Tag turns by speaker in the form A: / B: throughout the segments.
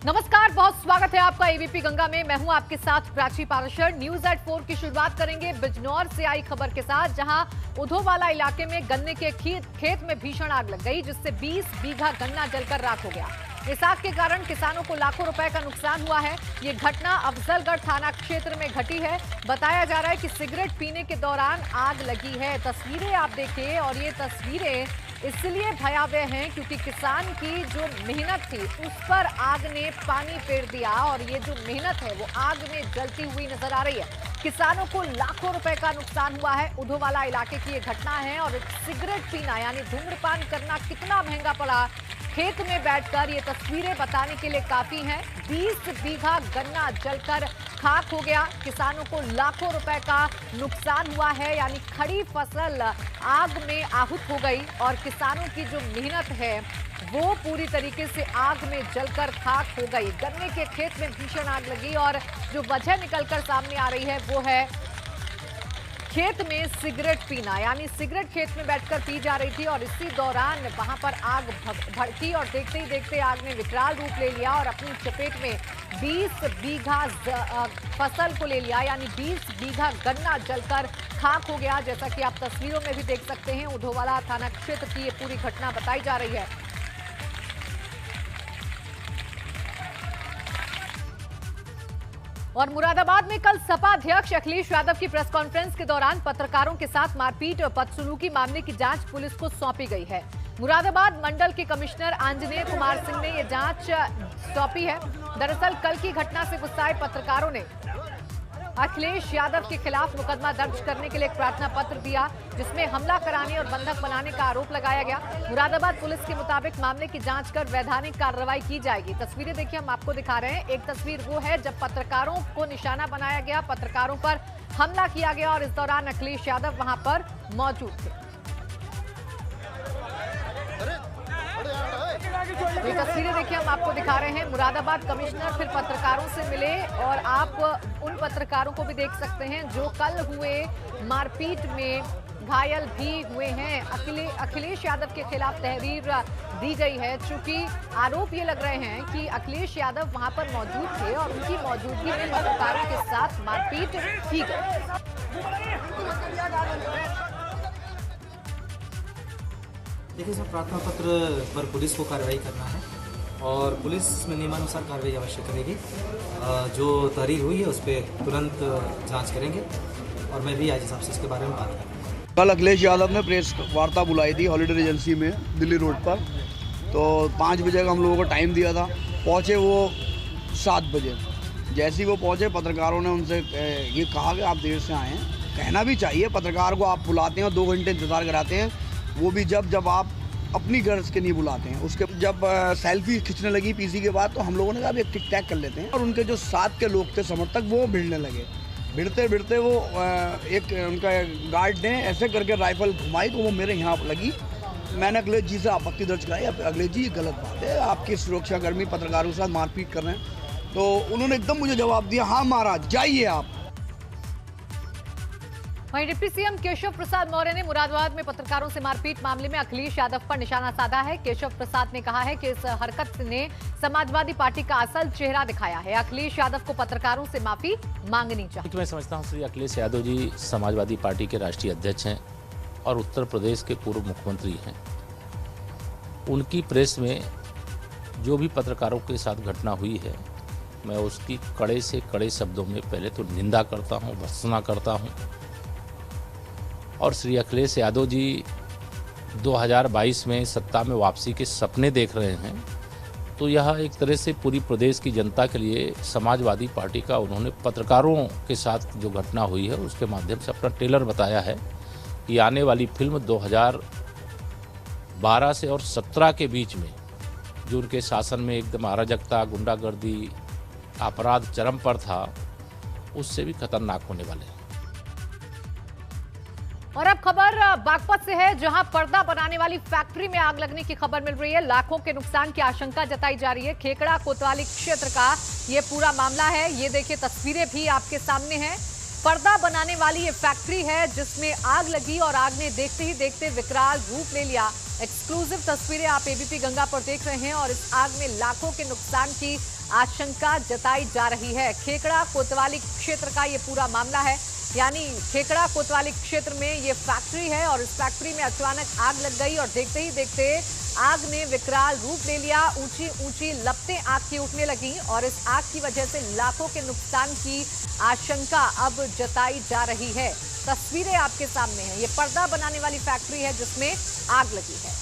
A: नमस्कार, बहुत स्वागत है आपका एबीपी गंगा में। मैं हूं आपके साथ प्राची पाराशर। न्यूज एट 4 की शुरुआत करेंगे बिजनौर से आई खबर के साथ, जहां उधोवाला इलाके में गन्ने के खेत में भीषण आग लग गई, जिससे 20 बीघा गन्ना जलकर राख हो गया। इस आग के कारण किसानों को लाखों रुपए का नुकसान हुआ है। ये घटना अफजलगढ़ थाना क्षेत्र में घटी है। बताया जा रहा है कि सिगरेट पीने के दौरान आग लगी है। तस्वीरें आप देखिए, और ये तस्वीरें इसलिए भयावह हैं क्योंकि किसान की जो मेहनत थी उस पर आग ने पानी फेर दिया, और ये जो मेहनत है वो आग में जलती हुई नजर आ रही है। किसानों को लाखों रुपए का नुकसान हुआ है। उधोवाला इलाके की ये घटना है, और सिगरेट पीना यानी धूम्रपान करना कितना महंगा पड़ा, खेत में बैठकर ये तस्वीरें बताने के लिए काफी हैं। 20 बीघा गन्ना जलकर खाक हो गया। किसानों को लाखों रुपए का नुकसान हुआ है, यानी खड़ी फसल आग में आहूत हो गई, और किसानों की जो मेहनत है वो पूरी तरीके से आग में जलकर खाक हो गई। गन्ने के खेत में भीषण आग लगी, और जो वजह निकलकर सामने आ रही है वो है खेत में सिगरेट पीना, यानी सिगरेट खेत में बैठकर पी जा रही थी, और इसी दौरान वहां पर आग भड़की, और देखते ही देखते आग ने विकराल रूप ले लिया और अपनी चपेट में 20 बीघा फसल को ले लिया, यानी 20 बीघा गन्ना जलकर खाक हो गया। जैसा कि आप तस्वीरों में भी देख सकते हैं, उधोवाला थाना क्षेत्र की ये पूरी घटना बताई जा रही है। और मुरादाबाद में कल सपा अध्यक्ष अखिलेश यादव की प्रेस कॉन्फ्रेंस के दौरान पत्रकारों के साथ मारपीट और बदसलूकी मामले की जांच पुलिस को सौंपी गई है। मुरादाबाद मंडल के कमिश्नर आंजनेय कुमार सिंह ने यह जांच सौंपी है। दरअसल कल की घटना से गुस्साए पत्रकारों ने अखिलेश यादव के खिलाफ मुकदमा दर्ज करने के लिए एक प्रार्थना पत्र दिया, जिसमें हमला कराने और बंधक बनाने का आरोप लगाया गया। मुरादाबाद पुलिस के मुताबिक मामले की जांच कर वैधानिक कार्रवाई की जाएगी। तस्वीरें देखिए, हम आपको दिखा रहे हैं। एक तस्वीर वो है जब पत्रकारों को निशाना बनाया गया, पत्रकारों पर हमला किया गया, और इस दौरान अखिलेश यादव वहां पर मौजूद थे। ये तस्वीरें देखिए, हम आपको दिखा रहे हैं। मुरादाबाद कमिश्नर फिर पत्रकारों से मिले, और आप उन पत्रकारों को भी देख सकते हैं जो कल हुए मारपीट में घायल भी हुए हैं। अखिलेश यादव के खिलाफ तहरीर दी गई है, चूंकि आरोप ये लग रहे हैं कि अखिलेश यादव वहां पर मौजूद थे और उनकी मौजूदगी में पत्रकारों के साथ मारपीट की गई।
B: देखिए सर, प्रार्थना पत्र पर पुलिस को कार्रवाई करना है, और पुलिस में नियमानुसार कार्रवाई अवश्य करेगी। जो तहरीर हुई है उस पर तुरंत जांच करेंगे, और मैं भी आज हिसाब से इसके बारे में बात करूँगा।
C: कल अखिलेश यादव ने प्रेस वार्ता बुलाई थी हॉलीडे एजेंसी में दिल्ली रोड पर, तो 5 बजे का हम लोगों को टाइम दिया था। पहुँचे वो 7 बजे। जैसे ही वो पहुँचे, पत्रकारों ने उनसे ये कहा कि आप देर से आए हैं। कहना भी चाहिए, पत्रकार को आप बुलाते हैं और 2 घंटे इंतज़ार कराते हैं, वो भी जब आप अपनी गर्ज के नहीं बुलाते हैं। उसके जब सेल्फी खींचने लगी पीसी के बाद, तो हम लोगों ने कहा एक टिक टैक कर लेते हैं, और उनके जो साथ के लोग थे समर्थक, वो भिड़ने लगे। भिड़ते वो एक उनका गार्ड ने ऐसे करके राइफल घुमाई, तो वो मेरे यहाँ लगी। मैंने अखिलेश जी से आपत्ति दर्ज कराई। अखिलेश जी, गलत बात है, आपके सुरक्षाकर्मी पत्रकारों के साथ मारपीट कर रहे हैं। तो उन्होंने एकदम मुझे जवाब दिया, हाँ महाराज, जाइए आप।
A: वहीं डिप्टी सीएम केशव प्रसाद मौर्य ने मुरादाबाद में पत्रकारों से मारपीट मामले में अखिलेश यादव पर निशाना साधा है। केशव प्रसाद ने कहा है कि इस हरकत ने समाजवादी पार्टी का असल चेहरा दिखाया है। अखिलेश यादव को पत्रकारों से माफी मांगनी चाहिए।
D: मैं समझता हूं श्री अखिलेश यादव जी समाजवादी पार्टी के राष्ट्रीय अध्यक्ष हैं और उत्तर प्रदेश के पूर्व मुख्यमंत्री हैं। उनकी प्रेस में जो भी पत्रकारों के साथ घटना हुई है, मैं उसकी कड़े से कड़े शब्दों में पहले तो निंदा करता हूं, भर्त्सना करता हूं। और श्री अखिलेश यादव जी 2022 में सत्ता में वापसी के सपने देख रहे हैं, तो यह एक तरह से पूरी प्रदेश की जनता के लिए समाजवादी पार्टी का उन्होंने पत्रकारों के साथ जो घटना हुई है उसके माध्यम से अपना ट्रेलर बताया है कि आने वाली फिल्म 2012 से और 17 के बीच में जो उनके शासन में एकदम अराजकता, गुंडागर्दी, अपराध चरम पर था, उससे भी खतरनाक होने वाले हैं।
A: और अब खबर बागपत से है, जहां पर्दा बनाने वाली फैक्ट्री में आग लगने की खबर मिल रही है। लाखों के नुकसान की आशंका जताई जा रही है। खेकड़ा कोतवाली क्षेत्र का ये पूरा मामला है। ये देखिए, तस्वीरें भी आपके सामने हैं। पर्दा बनाने वाली ये फैक्ट्री है जिसमें आग लगी और आग ने देखते ही देखते विकराल रूप ले लिया। एक्सक्लूसिव तस्वीरें आप एबीपी गंगा पर देख रहे हैं और इस आग में लाखों के नुकसान की आशंका जताई जा रही है। खेकड़ा कोतवाली क्षेत्र का ये पूरा मामला है, यानी खेकड़ा कोतवाली क्षेत्र में ये फैक्ट्री है और इस फैक्ट्री में अचानक आग लग गई और देखते ही देखते आग ने विकराल रूप ले लिया। ऊंची ऊंची लपटें आग की उठने लगी और इस आग की वजह से लाखों के नुकसान की आशंका अब जताई जा रही है। तस्वीरें आपके सामने हैं, ये पर्दा बनाने वाली फैक्ट्री है जिसमें आग लगी है।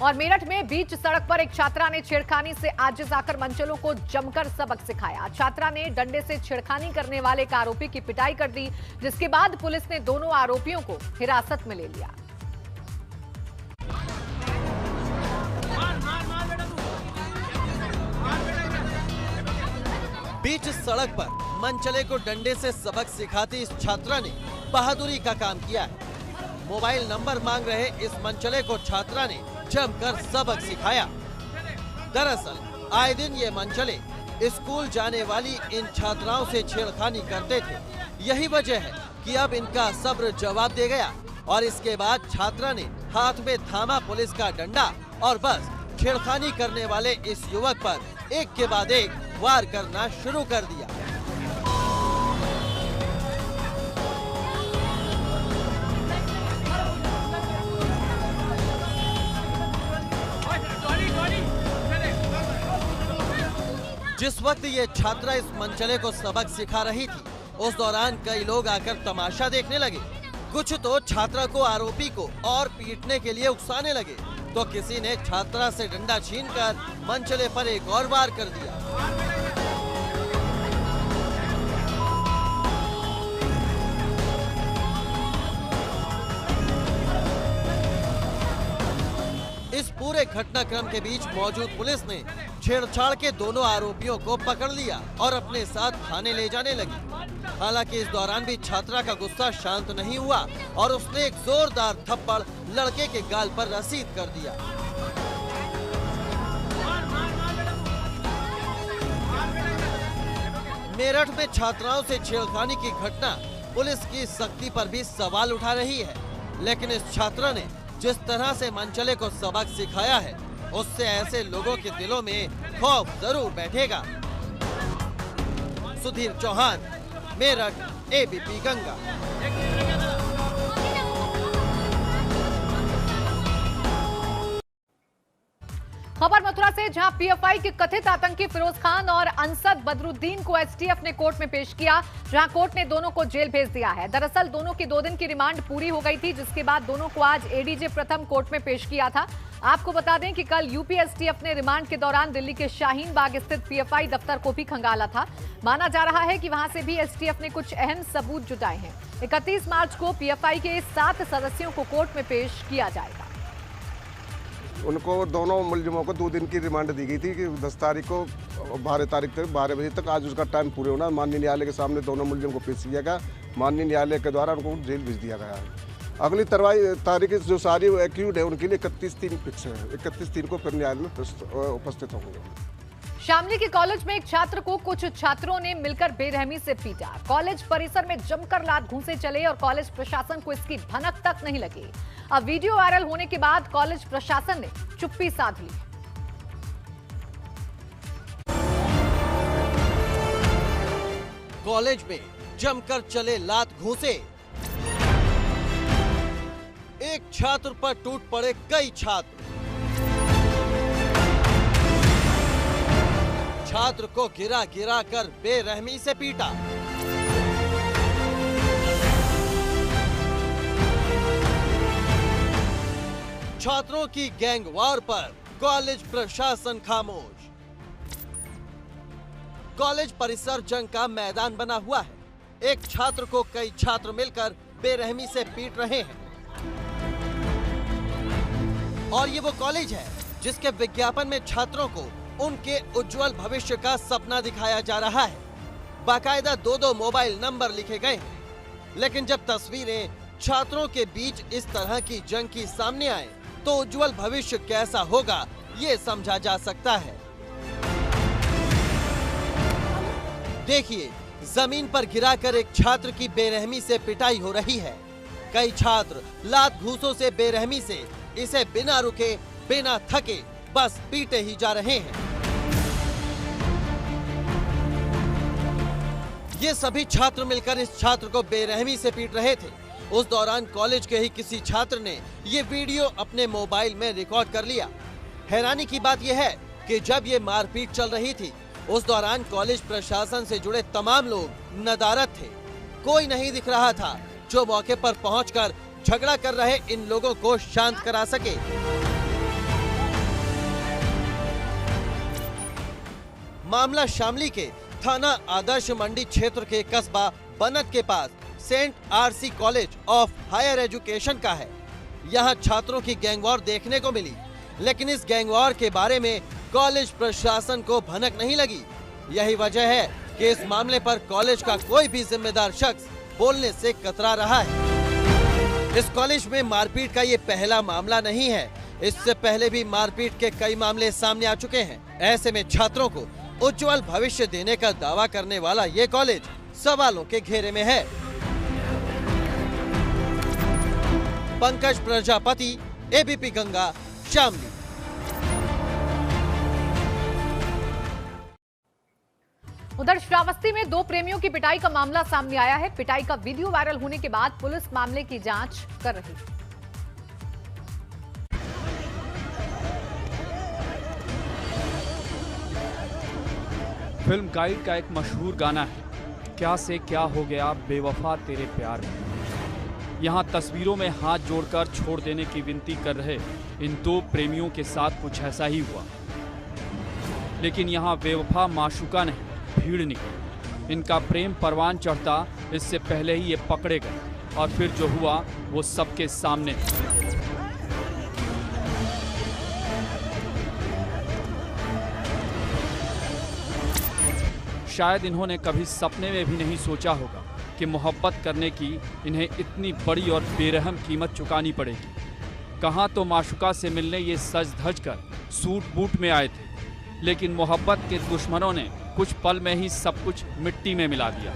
A: और मेरठ में बीच सड़क पर एक छात्रा ने छेड़खानी से आजिज आकर मनचलों को जमकर सबक सिखाया। छात्रा ने डंडे से छेड़खानी करने वाले एक आरोपी की पिटाई कर दी, जिसके बाद पुलिस ने दोनों आरोपियों को हिरासत में ले लिया।
E: बीच सड़क पर मनचले को डंडे से सबक सिखाती इस छात्रा ने बहादुरी का काम किया है। मोबाइल नंबर मांग रहे इस मनचले को छात्रा ने जमकर सबक सिखाया। दरअसल आए दिन ये मनचले स्कूल जाने वाली इन छात्राओं से छेड़खानी करते थे। यही वजह है कि अब इनका सब्र जवाब दे गया और इसके बाद छात्रा ने हाथ में थामा पुलिस का डंडा और बस छेड़खानी करने वाले इस युवक पर एक के बाद एक वार करना शुरू कर दिया। जिस वक्त ये छात्रा इस मनचले को सबक सिखा रही थी, उस दौरान कई लोग आकर तमाशा देखने लगे। कुछ तो छात्रा को आरोपी को और पीटने के लिए उकसाने लगे, तो किसी ने छात्रा से डंडा छीनकर मनचले पर एक और वार कर दिया। इस पूरे घटनाक्रम के बीच मौजूद पुलिस ने छेड़छाड़ के दोनों आरोपियों को पकड़ लिया और अपने साथ थाने ले जाने लगी। हालांकि इस दौरान भी छात्रा का गुस्सा शांत नहीं हुआ और उसने एक जोरदार थप्पड़ लड़के के गाल पर रसीद कर दिया। मेरठ में छात्राओं से छेड़खानी की घटना पुलिस की सख्ती पर भी सवाल उठा रही है, लेकिन इस छात्रा ने जिस तरह से मनचले को सबक सिखाया है, उससे ऐसे लोगों के दिलों में खौफ जरूर बैठेगा। सुधीर चौहान, मेरठ, एबीपी गंगा।
A: खबर मथुरा से, जहां पीएफआई के कथित आतंकी फिरोज खान और अंसद बदरुद्दीन को एसटीएफ ने कोर्ट में पेश किया, जहां कोर्ट ने दोनों को जेल भेज दिया है। दरअसल दोनों की 2 दिन की रिमांड पूरी हो गई थी, जिसके बाद दोनों को आज एडीजे प्रथम कोर्ट में पेश किया था। आपको बता दें कि कल यूपी एसटीएफ ने रिमांड के दौरान दिल्ली के शाहीन बाग स्थित पीएफआई दफ्तर को भी खंगाला था। माना जा रहा है कि वहां से भी एसटीएफ ने कुछ अहम सबूत जुटाए हैं। 31 मार्च को पीएफआई के 7 सदस्यों को कोर्ट में पेश किया जाएगा।
F: उनको दोनों मुलजिमों को 2 दिन की रिमांड दी गई थी कि 10 तारीख को 12 तारीख तक 12 बजे तक आज उसका टाइम पूरे होना। माननीय न्यायालय के सामने दोनों मुलजिम को पेश किया गया। माननीय न्यायालय के द्वारा उनको जेल भेज दिया गया है। अगली तारीख जो सारी एक्यूड है उनके लिए 31/3 फिक्स है। 31/3 को फिर न्यायालय में उपस्थित होंगे।
A: शामली के कॉलेज में एक छात्र को कुछ छात्रों ने मिलकर बेरहमी से पीटा। कॉलेज परिसर में जमकर लात घूंसे चले और कॉलेज प्रशासन को इसकी भनक तक नहीं लगी। अब वीडियो वायरल होने के बाद कॉलेज प्रशासन ने चुप्पी साध ली।
E: कॉलेज में जमकर चले लात घूंसे, एक छात्र पर टूट पड़े कई छात्र। छात्र को गिरा गिरा कर बेरहमी से पीटा। छात्रों की गैंग वार पर कॉलेज प्रशासन खामोश। कॉलेज परिसर जंग का मैदान बना हुआ है। एक छात्र को कई छात्र मिलकर बेरहमी से पीट रहे हैं और ये वो कॉलेज है जिसके विज्ञापन में छात्रों को उनके उज्जवल भविष्य का सपना दिखाया जा रहा है। बाकायदा 2-2 मोबाइल नंबर लिखे गए हैं, लेकिन जब तस्वीरें छात्रों के बीच इस तरह की जंग की सामने आए तो उज्जवल भविष्य कैसा होगा ये समझा जा सकता है। देखिए जमीन पर गिराकर एक छात्र की बेरहमी से पिटाई हो रही है। कई छात्र लात घूंसों से बेरहमी से इसे बिना रुके बिना थके बस पीटे ही जा रहे हैं। ये सभी छात्र मिलकर इस छात्र को बेरहमी से पीट रहे थे। उस दौरान कॉलेज के ही किसी छात्र ने ये वीडियो अपने मोबाइल में रिकॉर्ड कर लिया। हैरानी की बात यह है कि जब ये मारपीट चल रही थी उस दौरान कॉलेज प्रशासन से जुड़े तमाम लोग नदारद थे। कोई नहीं दिख रहा था जो मौके पर पहुंचकर झगड़ा कर रहे इन लोगों को शांत करा सके। मामला शामली के थाना आदर्श मंडी क्षेत्र के कस्बा बनत के पास saint RC college of higher education का है। यहाँ छात्रों की गैंगवॉर देखने को मिली, लेकिन इस गैंगवॉर के बारे में कॉलेज प्रशासन को भनक नहीं लगी। यही वजह है कि इस मामले पर कॉलेज का कोई भी जिम्मेदार शख्स बोलने से कतरा रहा है। इस कॉलेज में मारपीट का ये पहला मामला नहीं है। इससे पहले भी मारपीट के कई मामले सामने आ चुके हैं। ऐसे में छात्रों को उज्जवल भविष्य देने का दावा करने वाला ये कॉलेज सवालों के घेरे में है। पंकज प्रजापति, एबीपी गंगा, शामली।
A: उधर श्रावस्ती में दो प्रेमियों की पिटाई का मामला सामने आया है। पिटाई का वीडियो वायरल होने के बाद पुलिस मामले की जांच कर रही है।
G: फिल्म गाइड का एक मशहूर गाना है, क्या से क्या हो गया बेवफा तेरे प्यार में। यहाँ तस्वीरों में हाथ जोड़कर छोड़ देने की विनती कर रहे इन दो प्रेमियों के साथ कुछ ऐसा ही हुआ। लेकिन यहाँ बेवफा माशूका नहीं, भीड़ निकली। इनका प्रेम परवान चढ़ता इससे पहले ही ये पकड़े गए और फिर जो हुआ वो सबके सामने। शायद इन्होंने कभी सपने में भी नहीं सोचा होगा कि मोहब्बत करने की इन्हें इतनी बड़ी और बेरहम कीमत चुकानी पड़ेगी। कहाँ तो माशुका से मिलने ये सज धज कर सूट बूट में आए थे, लेकिन मोहब्बत के दुश्मनों ने कुछ पल में ही सब कुछ मिट्टी में मिला दिया।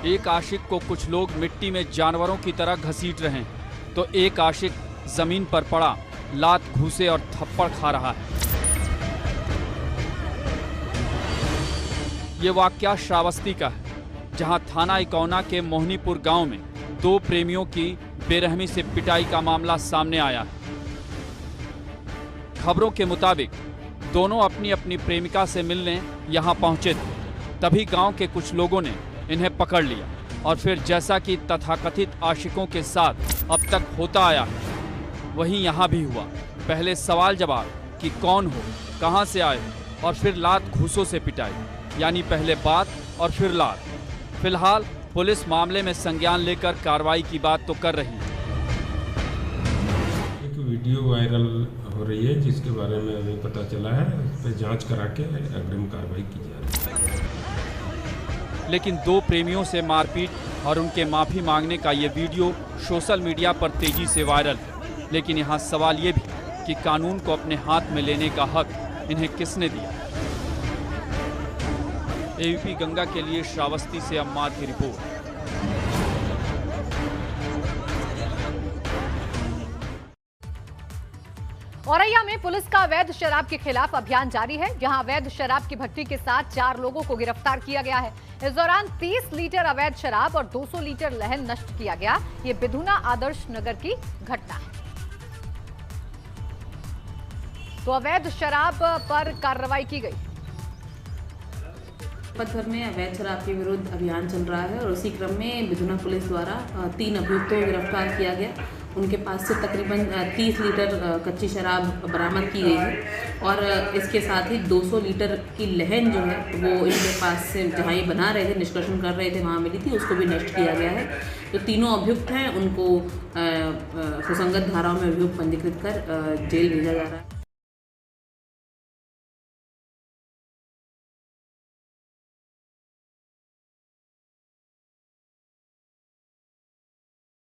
G: एक आशिक को कुछ लोग मिट्टी में जानवरों की तरह घसीट रहे हैं, तो एक आशिक जमीन पर पड़ा लात घूसे और थप्पड़ खा रहा है। ये वाकया श्रावस्ती का है, जहां थाना इकौना के मोहनीपुर गांव में दो प्रेमियों की बेरहमी से पिटाई का मामला सामने आया है। खबरों के मुताबिक दोनों अपनी अपनी प्रेमिका से मिलने यहां पहुंचे थे। तभी गांव के कुछ लोगों ने इन्हें पकड़ लिया और फिर जैसा कि तथाकथित आशिकों के साथ अब तक होता आया है, वहीं यहाँ भी हुआ। पहले सवाल जवाब कि कौन हो, कहाँ से आए, और फिर लात घूसों से पिटाई, यानी पहले बात और फिर लात। फिलहाल पुलिस मामले में संज्ञान लेकर कार्रवाई की बात तो कर रही है।
H: एक वीडियो वायरल हो रही है जिसके बारे में अभी पता चला है, उस पर जांच करा के अग्रिम कार्रवाई की जा रही है।
G: लेकिन दो प्रेमियों से मारपीट और उनके माफी मांगने का ये वीडियो सोशल मीडिया पर तेजी से वायरल है। लेकिन यहाँ सवाल ये भी कि कानून को अपने हाथ में लेने का हक इन्हें किसने दिया। एबीपी गंगा के लिए श्रावस्ती से अम्माद की रिपोर्ट।
A: औरैया में पुलिस का अवैध शराब के खिलाफ अभियान जारी है। यहां अवैध शराब की भट्टी के साथ 4 लोगों को गिरफ्तार किया गया है। इस दौरान 30 लीटर अवैध शराब और 200 लीटर लहन नष्ट किया गया। ये बिधुना आदर्श नगर की घटना है। तो अवैध शराब पर कार्रवाई की गई।
I: पथ भर में अवैध शराब के विरुद्ध अभियान चल रहा है और उसी क्रम में बिधुना पुलिस द्वारा 3 अभियुक्तों को गिरफ्तार किया गया। उनके पास से तकरीबन 30 लीटर कच्ची शराब बरामद की गई है और इसके साथ ही 200 लीटर की लहन जो है वो इनके पास से जहाँ ये बना रहे थे, निष्कर्षण कर रहे थे, वहाँ मिली थी, उसको भी नष्ट किया गया है। तो तीनों अभियुक्त हैं, उनको सुसंगत धाराओं में अभियुक्त पंजीकृत कर जेल भेजा जा रहा है।